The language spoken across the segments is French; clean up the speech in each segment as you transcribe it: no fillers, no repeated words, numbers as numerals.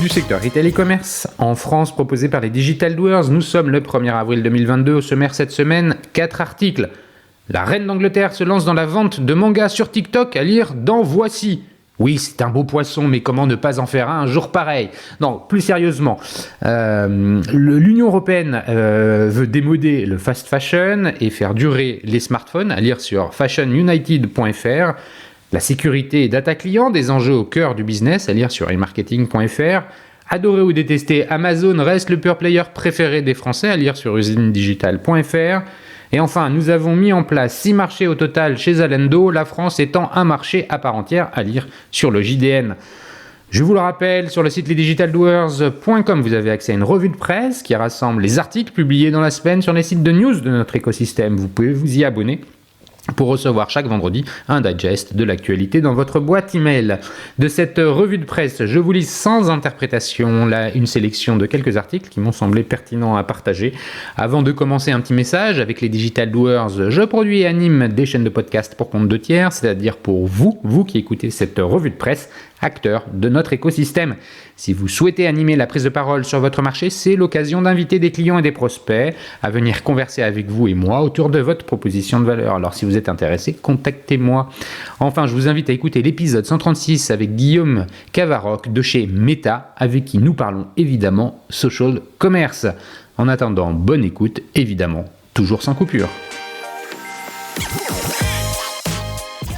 Du secteur retail e-commerce en France proposé par les Digital Doers. Nous sommes le 1er avril 2022. Au sommaire cette semaine, 4 articles. La reine d'Angleterre se lance dans la vente de mangas sur TikTok à lire dans Voici. Oui, c'est un beau poisson, mais comment ne pas en faire un jour pareil? Non, plus sérieusement, l'Union européenne veut démoder le fast fashion et faire durer les smartphones, à lire sur fashionunited.fr. La sécurité et data client, des enjeux au cœur du business, à lire sur emarketing.fr. Adorer ou détester, Amazon reste le pure player préféré des Français, à lire sur usinedigital.fr. Et enfin, nous avons mis en place 6 marchés au total chez Zalando, la France étant un marché à part entière, à lire sur le JDN. Je vous le rappelle, sur le site lesdigitaldoers.com, vous avez accès à une revue de presse qui rassemble les articles publiés dans la semaine sur les sites de news de notre écosystème. Vous pouvez vous y abonner pour recevoir chaque vendredi un digest de l'actualité dans votre boîte email. De cette revue de presse, je vous lis sans interprétation une sélection de quelques articles qui m'ont semblé pertinents à partager. Avant de commencer, un petit message. Avec les Digital Doers, je produis et anime des chaînes de podcast pour compte de tiers, c'est-à-dire pour vous qui écoutez cette revue de presse, acteurs de notre écosystème. Si vous souhaitez animer la prise de parole sur votre marché, c'est l'occasion d'inviter des clients et des prospects à venir converser avec vous et moi autour de votre proposition de valeur. Alors si vous êtes intéressé, contactez-moi. Enfin, je vous invite à écouter l'épisode 136 avec Guillaume Cavaroc de chez Meta, avec qui nous parlons évidemment social commerce. En attendant, bonne écoute, évidemment, toujours sans coupure.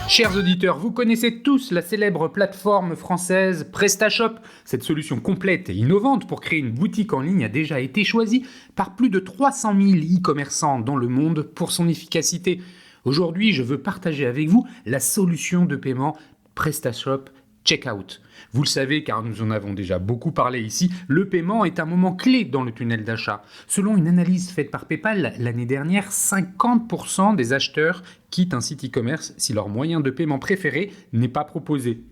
Chers auditeurs, vous connaissez tous la célèbre plateforme française PrestaShop. Cette solution complète et innovante pour créer une boutique en ligne a déjà été choisie par plus de 300 000 e-commerçants dans le monde pour son efficacité. Aujourd'hui, je veux partager avec vous la solution de paiement PrestaShop Checkout. Vous le savez car nous en avons déjà beaucoup parlé ici, le paiement est un moment clé dans le tunnel d'achat. Selon une analyse faite par PayPal, l'année dernière, 50% des acheteurs quittent un site e-commerce si leur moyen de paiement préféré n'est pas proposé.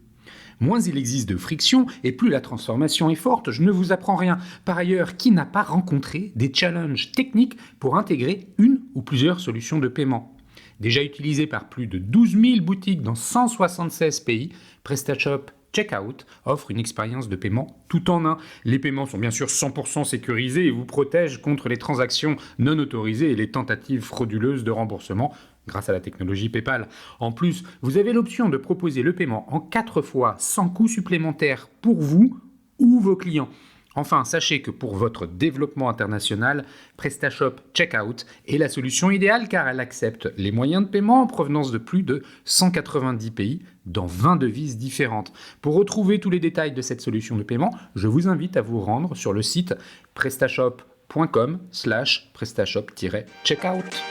Moins il existe de friction et plus la transformation est forte, je ne vous apprends rien. Par ailleurs, qui n'a pas rencontré des challenges techniques pour intégrer une ou plusieurs solutions de paiement ? Déjà utilisé par plus de 12 000 boutiques dans 176 pays, PrestaShop Checkout offre une expérience de paiement tout en un. Les paiements sont bien sûr 100% sécurisés et vous protègent contre les transactions non autorisées et les tentatives frauduleuses de remboursement grâce à la technologie PayPal. En plus, vous avez l'option de proposer le paiement en 4 fois sans coût supplémentaire pour vous ou vos clients. Enfin, sachez que pour votre développement international, PrestaShop Checkout est la solution idéale car elle accepte les moyens de paiement en provenance de plus de 190 pays dans 20 devises différentes. Pour retrouver tous les détails de cette solution de paiement, je vous invite à vous rendre sur le site prestashop.com/prestashop-checkout.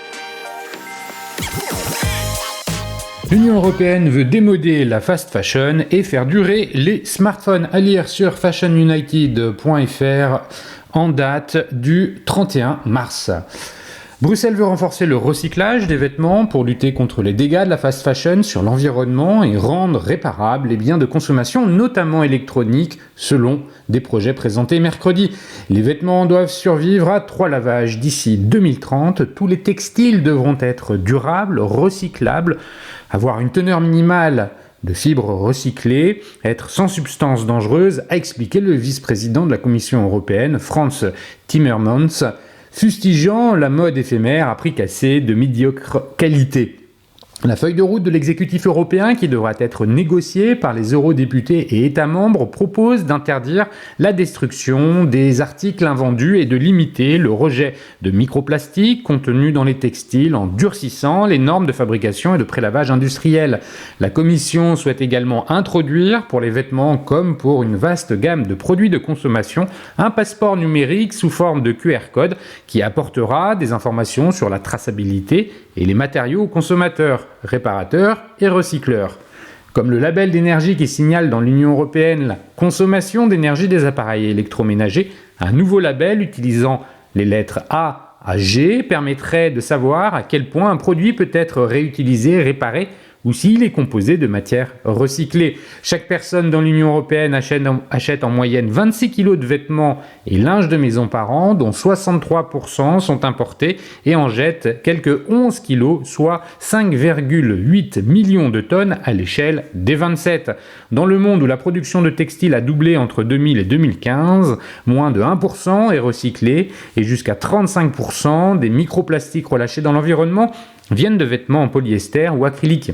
L'Union européenne veut démoder la fast fashion et faire durer les smartphones, à lire sur fashionunited.fr en date du 31 mars. Bruxelles veut renforcer le recyclage des vêtements pour lutter contre les dégâts de la fast fashion sur l'environnement et rendre réparables les biens de consommation, notamment électroniques, selon des projets présentés mercredi. Les vêtements doivent survivre à 3 lavages d'ici 2030. Tous les textiles devront être durables, recyclables, avoir une teneur minimale de fibres recyclées, être sans substances dangereuses, a expliqué le vice-président de la Commission européenne, Frans Timmermans, fustigeant la mode éphémère à prix cassé de médiocre qualité. La feuille de route de l'exécutif européen, qui devra être négociée par les eurodéputés et États membres, propose d'interdire la destruction des articles invendus et de limiter le rejet de microplastiques contenus dans les textiles en durcissant les normes de fabrication et de prélavage industriel. La Commission souhaite également introduire pour les vêtements comme pour une vaste gamme de produits de consommation un passeport numérique sous forme de QR code qui apportera des informations sur la traçabilité et les matériaux aux consommateurs, réparateurs et recycleurs. Comme le label d'énergie qui signale dans l'Union européenne la consommation d'énergie des appareils électroménagers, un nouveau label utilisant les lettres A à G permettrait de savoir à quel point un produit peut être réutilisé, réparé ou s'il est composé de matières recyclées. Chaque personne dans l'Union européenne achète en moyenne 26 kg de vêtements et linge de maison par an, dont 63% sont importés et en jettent quelques 11 kg, soit 5,8 millions de tonnes à l'échelle des 27. Dans le monde où la production de textiles a doublé entre 2000 et 2015, moins de 1% est recyclé et jusqu'à 35% des microplastiques relâchés dans l'environnement viennent de vêtements en polyester ou acrylique.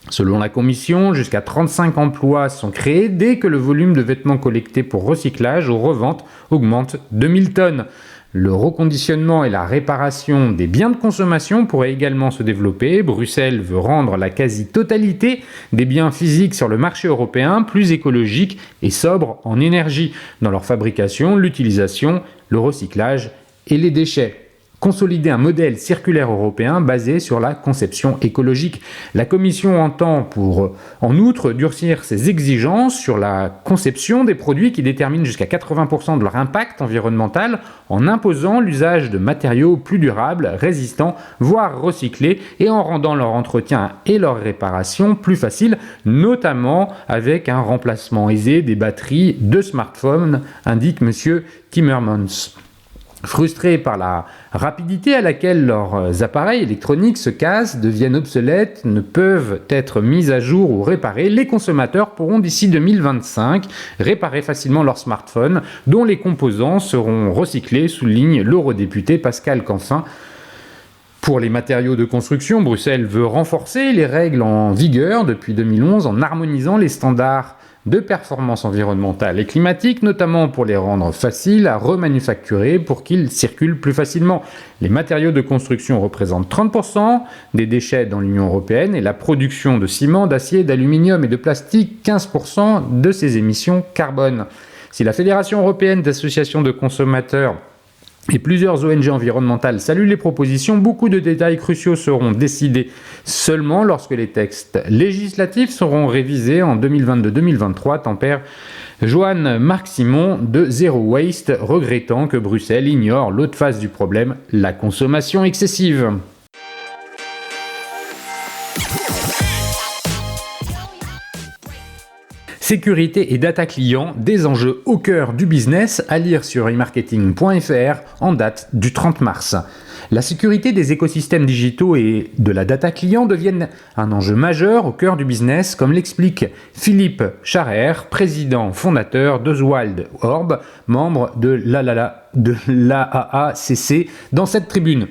Selon la Commission, jusqu'à 35 emplois sont créés dès que le volume de vêtements collectés pour recyclage ou revente augmente de 1000 tonnes. Le reconditionnement et la réparation des biens de consommation pourraient également se développer. Bruxelles veut rendre la quasi-totalité des biens physiques sur le marché européen plus écologiques et sobres en énergie, dans leur fabrication, l'utilisation, le recyclage et les déchets. Consolider un modèle circulaire européen basé sur la conception écologique. La Commission entend en outre durcir ses exigences sur la conception des produits qui déterminent jusqu'à 80% de leur impact environnemental en imposant l'usage de matériaux plus durables, résistants, voire recyclés et en rendant leur entretien et leur réparation plus faciles, notamment avec un remplacement aisé des batteries de smartphones, indique M. Timmermans. Frustrés par la rapidité à laquelle leurs appareils électroniques se cassent, deviennent obsolètes, ne peuvent être mis à jour ou réparés, les consommateurs pourront d'ici 2025 réparer facilement leurs smartphones dont les composants seront recyclés, souligne l'eurodéputé Pascal Canfin. Pour les matériaux de construction, Bruxelles veut renforcer les règles en vigueur depuis 2011 en harmonisant les standards de performance environnementale et climatique, notamment pour les rendre faciles à remanufacturer pour qu'ils circulent plus facilement. Les matériaux de construction représentent 30% des déchets dans l'Union européenne et la production de ciment, d'acier, d'aluminium et de plastique 15% de ces émissions carbone. Si la Fédération européenne d'associations de consommateurs et plusieurs ONG environnementales saluent les propositions, beaucoup de détails cruciaux seront décidés seulement lorsque les textes législatifs seront révisés en 2022-2023, tempère Joanne Marc-Simon de Zero Waste, regrettant que Bruxelles ignore l'autre face du problème, la consommation excessive. Sécurité et data client, des enjeux au cœur du business, à lire sur emarketing.fr en date du 30 mars. La sécurité des écosystèmes digitaux et de la data client deviennent un enjeu majeur au cœur du business, comme l'explique Philippe Charrer, président fondateur d'Oswald Orb, membre de l'AACC, dans cette tribune.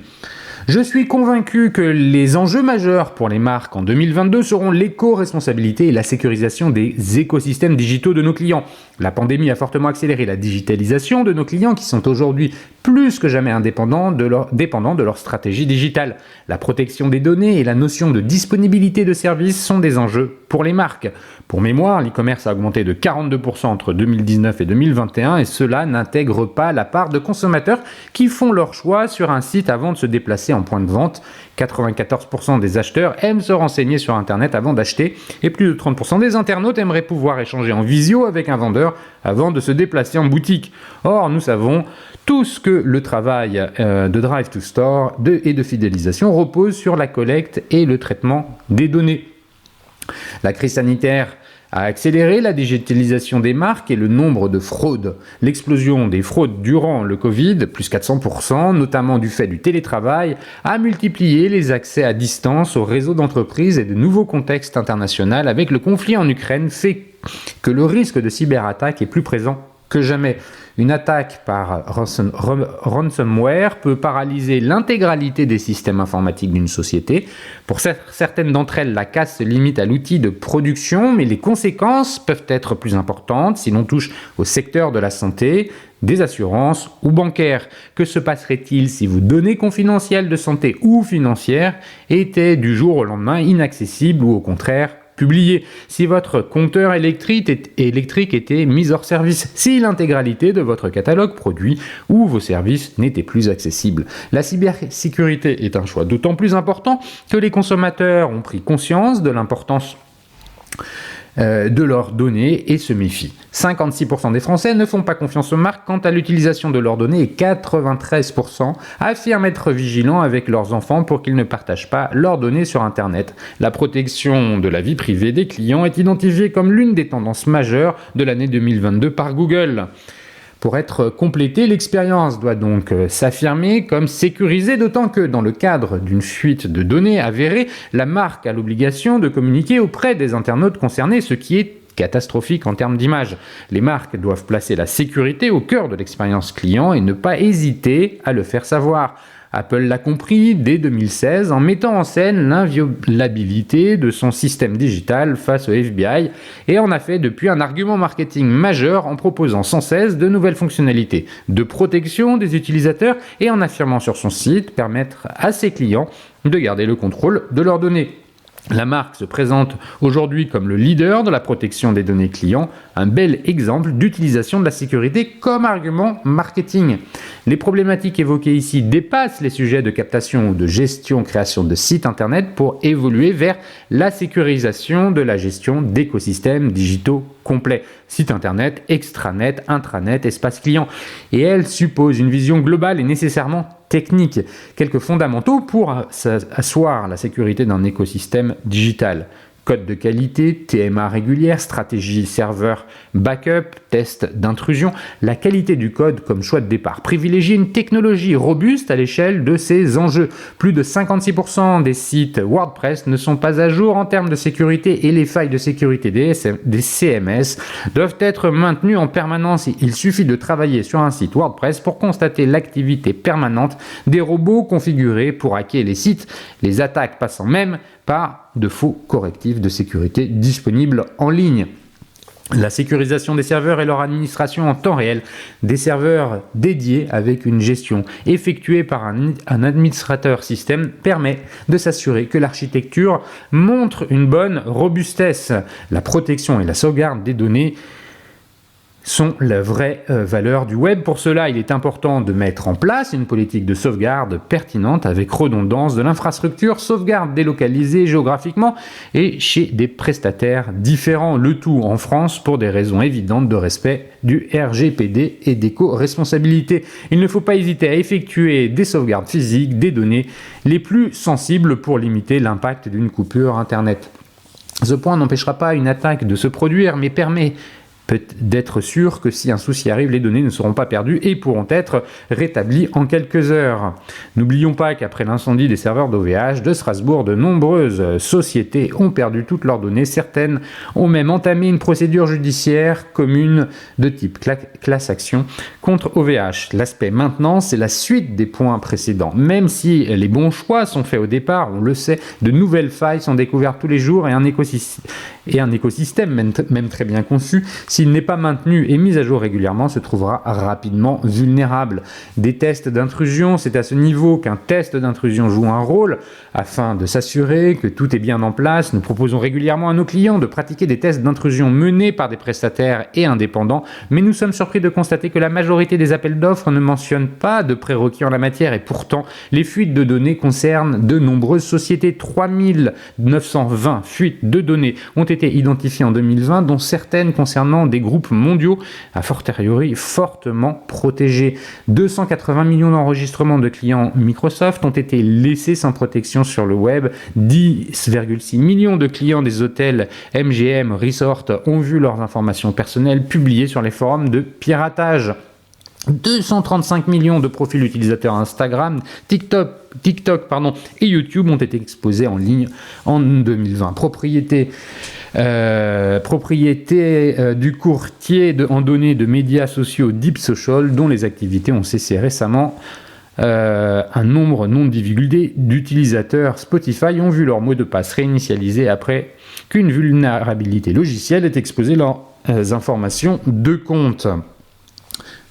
Je suis convaincu que les enjeux majeurs pour les marques en 2022 seront l'éco-responsabilité et la sécurisation des écosystèmes digitaux de nos clients. La pandémie a fortement accéléré la digitalisation de nos clients qui sont aujourd'hui plus que jamais dépendants de leur stratégie digitale. La protection des données et la notion de disponibilité de services sont des enjeux pour les marques. Pour mémoire, l'e-commerce a augmenté de 42% entre 2019 et 2021 et cela n'intègre pas la part de consommateurs qui font leur choix sur un site avant de se déplacer en point de vente. 94% des acheteurs aiment se renseigner sur Internet avant d'acheter et plus de 30% des internautes aimeraient pouvoir échanger en visio avec un vendeur avant de se déplacer en boutique. Or, nous savons tous que le travail de Drive to Store et de fidélisation repose sur la collecte et le traitement des données. La crise sanitaire a accéléré la digitalisation des marques et le nombre de fraudes. L'explosion des fraudes durant le Covid, plus 400%, notamment du fait du télétravail, a multiplié les accès à distance aux réseaux d'entreprises et de nouveaux contextes internationaux avec le conflit en Ukraine fait que le risque de cyberattaque est plus présent que jamais. Une attaque par ransomware peut paralyser l'intégralité des systèmes informatiques d'une société. Pour certaines d'entre elles, la casse se limite à l'outil de production, mais les conséquences peuvent être plus importantes si l'on touche au secteur de la santé, des assurances ou bancaires. Que se passerait-il si vos données confidentielles de santé ou financières étaient du jour au lendemain inaccessibles ou au contraire publié, si votre compteur électrique était mis hors service, si l'intégralité de votre catalogue produit ou vos services n'étaient plus accessibles. La cybersécurité est un choix d'autant plus important que les consommateurs ont pris conscience de l'importance de leurs données et se méfient. 56% des Français ne font pas confiance aux marques quant à l'utilisation de leurs données et 93% affirment être vigilants avec leurs enfants pour qu'ils ne partagent pas leurs données sur Internet. La protection de la vie privée des clients est identifiée comme l'une des tendances majeures de l'année 2022 par Google. Pour être complétée, l'expérience doit donc s'affirmer comme sécurisée, d'autant que dans le cadre d'une fuite de données avérée, la marque a l'obligation de communiquer auprès des internautes concernés, ce qui est catastrophique en termes d'image. Les marques doivent placer la sécurité au cœur de l'expérience client et ne pas hésiter à le faire savoir. Apple l'a compris dès 2016 en mettant en scène l'inviolabilité de son système digital face au FBI et en a fait depuis un argument marketing majeur en proposant sans cesse de nouvelles fonctionnalités de protection des utilisateurs et en affirmant sur son site permettre à ses clients de garder le contrôle de leurs données. La marque se présente aujourd'hui comme le leader de la protection des données clients, un bel exemple d'utilisation de la sécurité comme argument marketing. Les problématiques évoquées ici dépassent les sujets de captation ou de gestion, création de sites internet pour évoluer vers la sécurisation de la gestion d'écosystèmes digitaux complets. Site internet, extranet, intranet, espace client. Et elle suppose une vision globale et nécessairement technique, quelques fondamentaux pour asseoir la sécurité d'un écosystème digital. Code de qualité, TMA régulière, stratégie serveur backup, test d'intrusion. La qualité du code comme choix de départ privilégie une technologie robuste à l'échelle de ces enjeux. Plus de 56% des sites WordPress ne sont pas à jour en termes de sécurité et les failles de sécurité des CMS doivent être maintenues en permanence. Il suffit de travailler sur un site WordPress pour constater l'activité permanente des robots configurés pour hacker les sites, les attaques passant même par de faux correctifs de sécurité disponibles en ligne. La sécurisation des serveurs et leur administration en temps réel, des serveurs dédiés avec une gestion effectuée par un administrateur système permet de s'assurer que l'architecture montre une bonne robustesse. La protection et la sauvegarde des données sont la vraie valeur du web. Pour cela, il est important de mettre en place une politique de sauvegarde pertinente avec redondance de l'infrastructure, sauvegarde délocalisée géographiquement et chez des prestataires différents. Le tout en France pour des raisons évidentes de respect du RGPD et d'éco-responsabilité. Il ne faut pas hésiter à effectuer des sauvegardes physiques des données les plus sensibles pour limiter l'impact d'une coupure Internet. Ce point n'empêchera pas une attaque de se produire, mais permet d'être sûr que si un souci arrive, les données ne seront pas perdues et pourront être rétablies en quelques heures. N'oublions pas qu'après l'incendie des serveurs d'OVH de Strasbourg, de nombreuses sociétés ont perdu toutes leurs données. Certaines ont même entamé une procédure judiciaire commune de type class action contre OVH. L'aspect maintenant, c'est la suite des points précédents. Même si les bons choix sont faits au départ, on le sait, de nouvelles failles sont découvertes tous les jours et un écosystème même très bien conçu, s'il n'est pas maintenu et mis à jour régulièrement, se trouvera rapidement vulnérable. Des tests d'intrusion, c'est à ce niveau qu'un test d'intrusion joue un rôle. Afin de s'assurer que tout est bien en place, nous proposons régulièrement à nos clients de pratiquer des tests d'intrusion menés par des prestataires et indépendants, mais nous sommes surpris de constater que la majorité des appels d'offres ne mentionnent pas de prérequis en la matière et pourtant, les fuites de données concernent de nombreuses sociétés. 3920 fuites de données ont été identifiées en 2020, dont certaines concernant des groupes mondiaux, a fortiori fortement protégés. 280 millions d'enregistrements de clients Microsoft ont été laissés sans protection sur le web. 10,6 millions de clients des hôtels MGM Resort ont vu leurs informations personnelles publiées sur les forums de piratage. 235 millions de profils utilisateurs Instagram, TikTok et YouTube ont été exposés en ligne en 2020. Propriété du courtier en données de médias sociaux Deep Social, dont les activités ont cessé récemment. Un nombre non divulgué d'utilisateurs Spotify ont vu leur mot de passe réinitialisé après qu'une vulnérabilité logicielle ait exposé leurs informations de compte.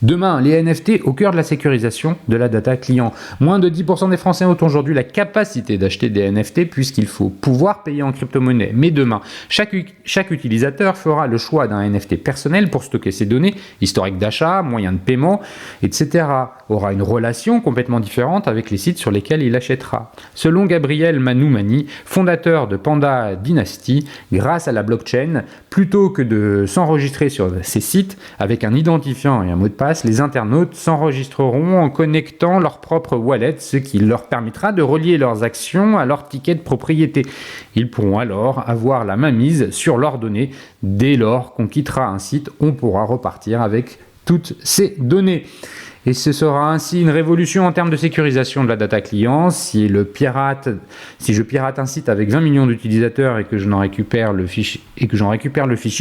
Demain, les NFT au cœur de la sécurisation de la data client. Moins de 10% des Français ont aujourd'hui la capacité d'acheter des NFT puisqu'il faut pouvoir payer en crypto-monnaie. Mais demain, chaque utilisateur fera le choix d'un NFT personnel pour stocker ses données, historique d'achat, moyens de paiement, etc. Aura une relation complètement différente avec les sites sur lesquels il achètera. Selon Gabriel Manoumani, fondateur de Panda Dynasty, grâce à la blockchain, plutôt que de s'enregistrer sur ces sites avec un identifiant et un mot de passe, les internautes s'enregistreront en connectant leur propre wallet, ce qui leur permettra de relier leurs actions à leur ticket de propriété. Ils pourront alors avoir la mainmise sur leurs données. Dès lors qu'on quittera un site, on pourra repartir avec toutes ces données. Et ce sera ainsi une révolution en termes de sécurisation de la data client. Si je pirate un site avec 20 millions d'utilisateurs et que j'en récupère le fichier,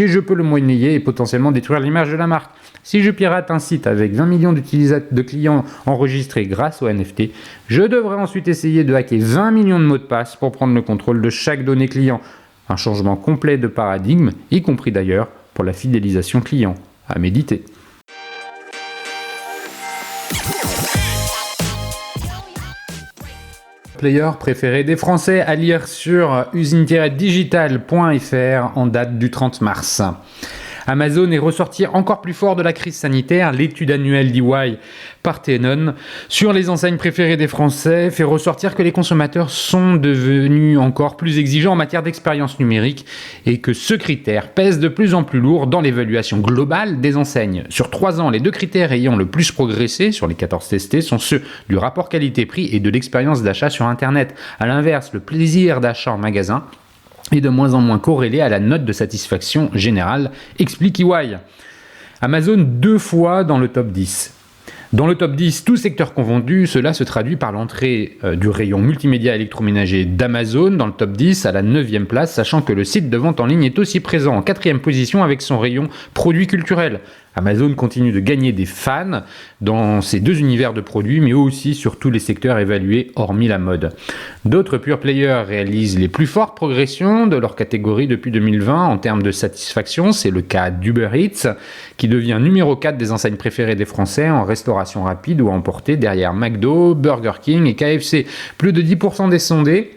je peux le monnayer et potentiellement détruire l'image de la marque. Si je pirate un site avec 20 millions de clients enregistrés grâce au NFT, je devrais ensuite essayer de hacker 20 millions de mots de passe pour prendre le contrôle de chaque donnée client. Un changement complet de paradigme, y compris d'ailleurs pour la fidélisation client. À méditer. Player préféré des Français, à lire sur usine-digital.fr en date du 30 mars. Amazon est ressorti encore plus fort de la crise sanitaire. L'étude annuelle d'EY par Tenon sur les enseignes préférées des Français fait ressortir que les consommateurs sont devenus encore plus exigeants en matière d'expérience numérique et que ce critère pèse de plus en plus lourd dans l'évaluation globale des enseignes. Sur 3 ans, les 2 critères ayant le plus progressé sur les 14 testés sont ceux du rapport qualité-prix et de l'expérience d'achat sur Internet. A l'inverse, le plaisir d'achat en magasin est de moins en moins corrélé à la note de satisfaction générale, explique EY. Amazon 2 fois dans le top 10. Dans le top 10, tous secteurs confondus, cela se traduit par l'entrée du rayon multimédia électroménager d'Amazon dans le top 10 à la 9e place, sachant que le site de vente en ligne est aussi présent en 4e position avec son rayon produits culturels. Amazon continue de gagner des fans dans ces 2 univers de produits, mais aussi sur tous les secteurs évalués, hormis la mode. D'autres pure players réalisent les plus fortes progressions de leur catégorie depuis 2020 en termes de satisfaction. C'est le cas d'Uber Eats, qui devient numéro 4 des enseignes préférées des Français en restauration rapide ou à emporter derrière McDo, Burger King et KFC. Plus de 10% des sondés,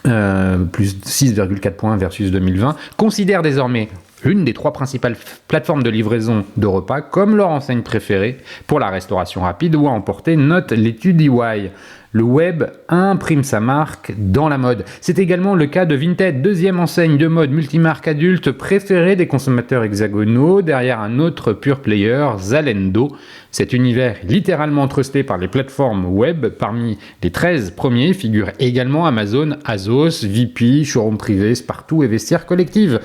plus 6,4 points versus 2020, considèrent désormais une des 3 principales plateformes de livraison de repas comme leur enseigne préférée pour la restauration rapide ou à emporter, note l'étude EY. Le web imprime sa marque dans la mode. C'est également le cas de Vinted, 2e enseigne de mode multimarque adulte préférée des consommateurs hexagonaux, derrière un autre pure player, Zalando. Cet univers est littéralement trusté par les plateformes web. Parmi les 13 premiers figurent également Amazon, Azos, VP, Showroom Privé, Spartoo et Vestiaire Collective.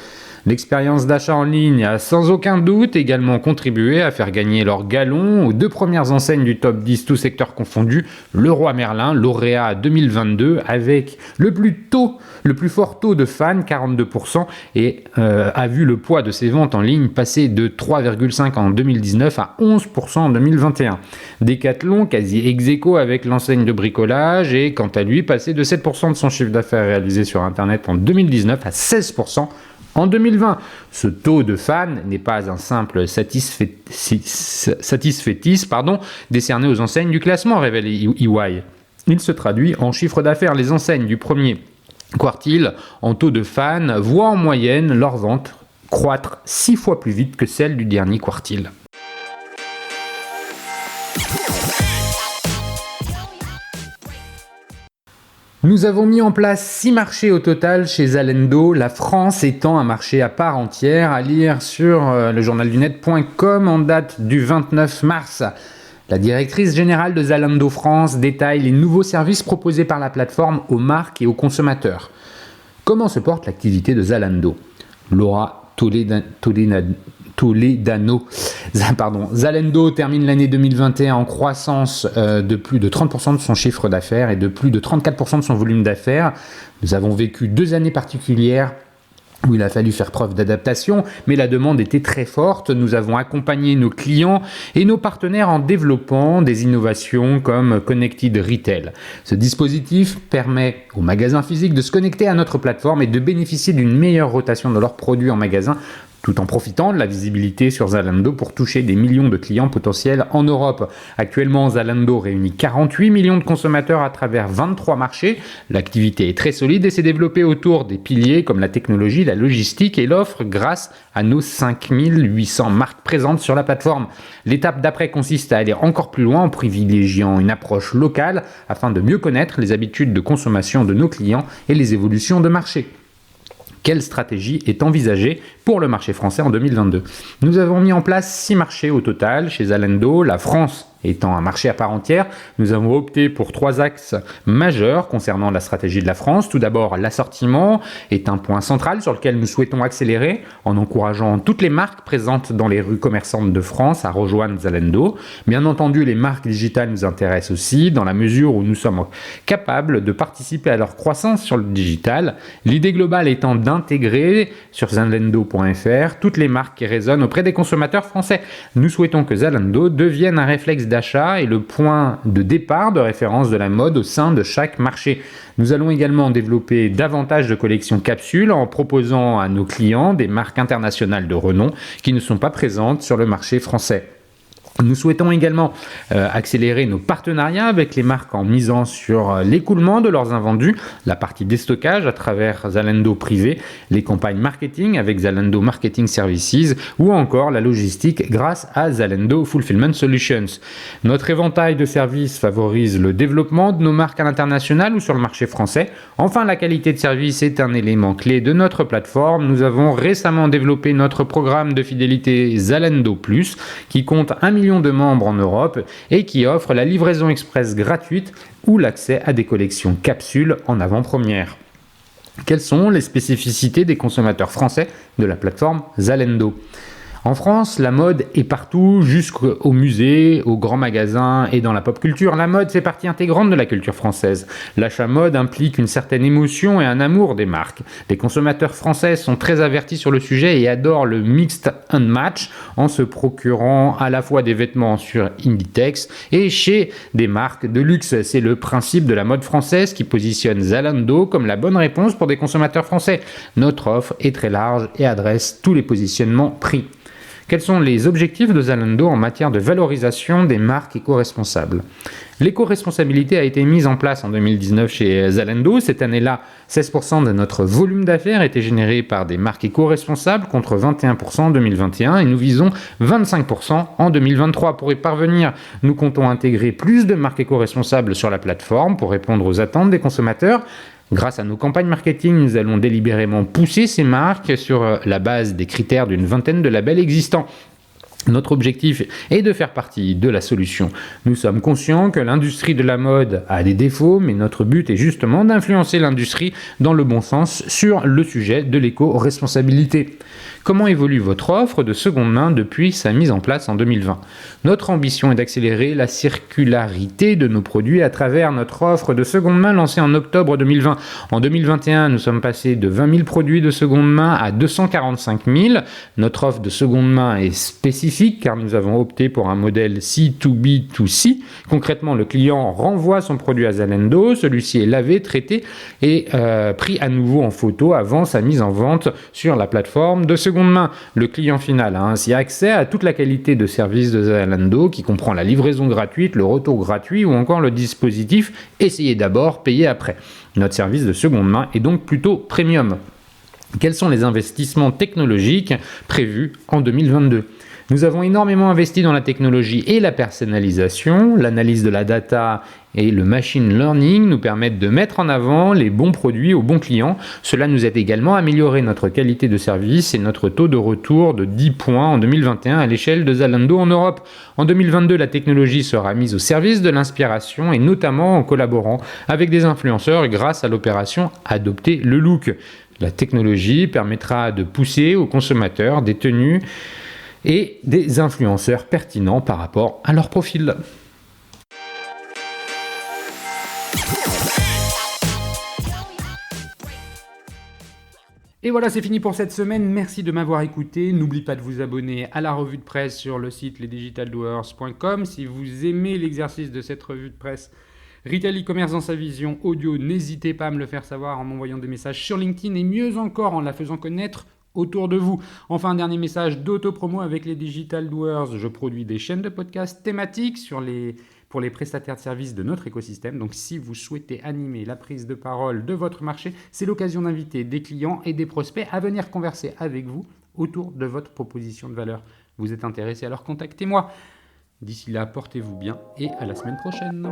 L'expérience d'achat en ligne a sans aucun doute également contribué à faire gagner leur galon aux 2 premières enseignes du top 10, tous secteurs confondus, Leroy Merlin, lauréat 2022, avec le plus fort taux de fans, 42%, et a vu le poids de ses ventes en ligne passer de 3,5 en 2019 à 11% en 2021. Decathlon, quasi ex-aequo avec l'enseigne de bricolage, et quant à lui, passé de 7% de son chiffre d'affaires réalisé sur Internet en 2019 à 16% en 2020. Ce taux de fans n'est pas un simple satisfaitisme décerné aux enseignes du classement, révèle EY. Il se traduit en chiffre d'affaires. Les enseignes du premier quartile en taux de fans voient en moyenne leurs ventes croître 6 fois plus vite que celles du dernier quartile. Nous avons mis en place 6 marchés au total chez Zalando, la France étant un marché à part entière, à lire sur lejournaldunet.com en date du 29 mars. La directrice générale de Zalando France détaille les nouveaux services proposés par la plateforme aux marques et aux consommateurs. Comment se porte l'activité de Zalando ? Laura Zalando termine l'année 2021 en croissance de plus de 30% de son chiffre d'affaires et de plus de 34% de son volume d'affaires. Nous avons vécu 2 années particulières où il a fallu faire preuve d'adaptation, mais la demande était très forte. Nous avons accompagné nos clients et nos partenaires en développant des innovations comme Connected Retail. Ce dispositif permet aux magasins physiques de se connecter à notre plateforme et de bénéficier d'une meilleure rotation de leurs produits en magasin tout en profitant de la visibilité sur Zalando pour toucher des millions de clients potentiels en Europe. Actuellement, Zalando réunit 48 millions de consommateurs à travers 23 marchés. L'activité est très solide et s'est développée autour des piliers comme la technologie, la logistique et l'offre grâce à nos 5800 marques présentes sur la plateforme. L'étape d'après consiste à aller encore plus loin en privilégiant une approche locale afin de mieux connaître les habitudes de consommation de nos clients et les évolutions de marché. Quelle stratégie est envisagée pour le marché français en 2022 ? Nous avons mis en place 6 marchés au total chez Zalando, la France étant un marché à part entière. Nous avons opté pour 3 axes majeurs concernant la stratégie de la France. Tout d'abord, l'assortiment est un point central sur lequel nous souhaitons accélérer en encourageant toutes les marques présentes dans les rues commerçantes de France à rejoindre Zalando. Bien entendu, les marques digitales nous intéressent aussi dans la mesure où nous sommes capables de participer à leur croissance sur le digital. L'idée globale étant d'intégrer sur Zalando.fr toutes les marques qui résonnent auprès des consommateurs français. Nous souhaitons que Zalando devienne un réflexe d'achat et le point de départ de référence de la mode au sein de chaque marché. Nous allons également développer davantage de collections capsules en proposant à nos clients des marques internationales de renom qui ne sont pas présentes sur le marché français. Nous souhaitons également accélérer nos partenariats avec les marques en misant sur l'écoulement de leurs invendus, la partie déstockage à travers Zalando Privé, les campagnes marketing avec Zalando Marketing Services ou encore la logistique grâce à Zalando Fulfillment Solutions. Notre éventail de services favorise le développement de nos marques à l'international ou sur le marché français. Enfin, la qualité de service est un élément clé de notre plateforme. Nous avons récemment développé notre programme de fidélité Zalando Plus qui compte 1 million de membres en Europe et qui offre la livraison express gratuite ou l'accès à des collections capsules en avant-première. Quelles sont les spécificités des consommateurs français de la plateforme Zalando ? En France, la mode est partout, jusqu'au musée, aux grands magasins et dans la pop culture. La mode fait partie intégrante de la culture française. L'achat mode implique une certaine émotion et un amour des marques. Les consommateurs français sont très avertis sur le sujet et adorent le mixed and match en se procurant à la fois des vêtements sur Inditex et chez des marques de luxe. C'est le principe de la mode française qui positionne Zalando comme la bonne réponse pour des consommateurs français. Notre offre est très large et adresse tous les positionnements prix. Quels sont les objectifs de Zalando en matière de valorisation des marques éco-responsables ? L'éco-responsabilité a été mise en place en 2019 chez Zalando. Cette année-là, 16% de notre volume d'affaires était généré par des marques éco-responsables contre 21% en 2021 et nous visons 25% en 2023. Pour y parvenir, nous comptons intégrer plus de marques éco-responsables sur la plateforme pour répondre aux attentes des consommateurs. Grâce à nos campagnes marketing, nous allons délibérément pousser ces marques sur la base des critères d'une vingtaine de labels existants. Notre objectif est de faire partie de la solution. Nous sommes conscients que l'industrie de la mode a des défauts, mais notre but est justement d'influencer l'industrie dans le bon sens sur le sujet de l'éco-responsabilité. Comment évolue votre offre de seconde main depuis sa mise en place en 2020 ? Notre ambition est d'accélérer la circularité de nos produits à travers notre offre de seconde main lancée en octobre 2020. En 2021, nous sommes passés de 20 000 produits de seconde main à 245 000. Notre offre de seconde main est spécifique car nous avons opté pour un modèle C2B2C. Concrètement, le client renvoie son produit à Zalando, celui-ci est lavé, traité et pris à nouveau en photo avant sa mise en vente sur la plateforme de seconde main. Le client final a ainsi accès à toute la qualité de service de Zalando qui comprend la livraison gratuite, le retour gratuit ou encore le dispositif « Essayez d'abord, payez après ». Notre service de seconde main est donc plutôt premium. Quels sont les investissements technologiques prévus en 2022 ? Nous avons énormément investi dans la technologie et la personnalisation. L'analyse de la data et le machine learning nous permettent de mettre en avant les bons produits aux bons clients. Cela nous aide également à améliorer notre qualité de service et notre taux de retour de 10 points en 2021 à l'échelle de Zalando en Europe. En 2022, la technologie sera mise au service de l'inspiration et notamment en collaborant avec des influenceurs grâce à l'opération Adopter le look. La technologie permettra de pousser aux consommateurs des tenues et des influenceurs pertinents par rapport à leur profil. Et voilà, c'est fini pour cette semaine. Merci de m'avoir écouté. N'oubliez pas de vous abonner à la revue de presse sur le site lesdigitaldoers.com. Si vous aimez l'exercice de cette revue de presse Retail e-commerce dans sa vision audio, n'hésitez pas à me le faire savoir en m'envoyant des messages sur LinkedIn et mieux encore en la faisant connaître autour de vous. Enfin, un dernier message d'auto-promo avec les Digital Doers. Je produis des chaînes de podcasts thématiques pour les prestataires de services de notre écosystème. Donc, si vous souhaitez animer la prise de parole de votre marché, c'est l'occasion d'inviter des clients et des prospects à venir converser avec vous autour de votre proposition de valeur. Vous êtes intéressé, alors contactez-moi. D'ici là, portez-vous bien et à la semaine prochaine.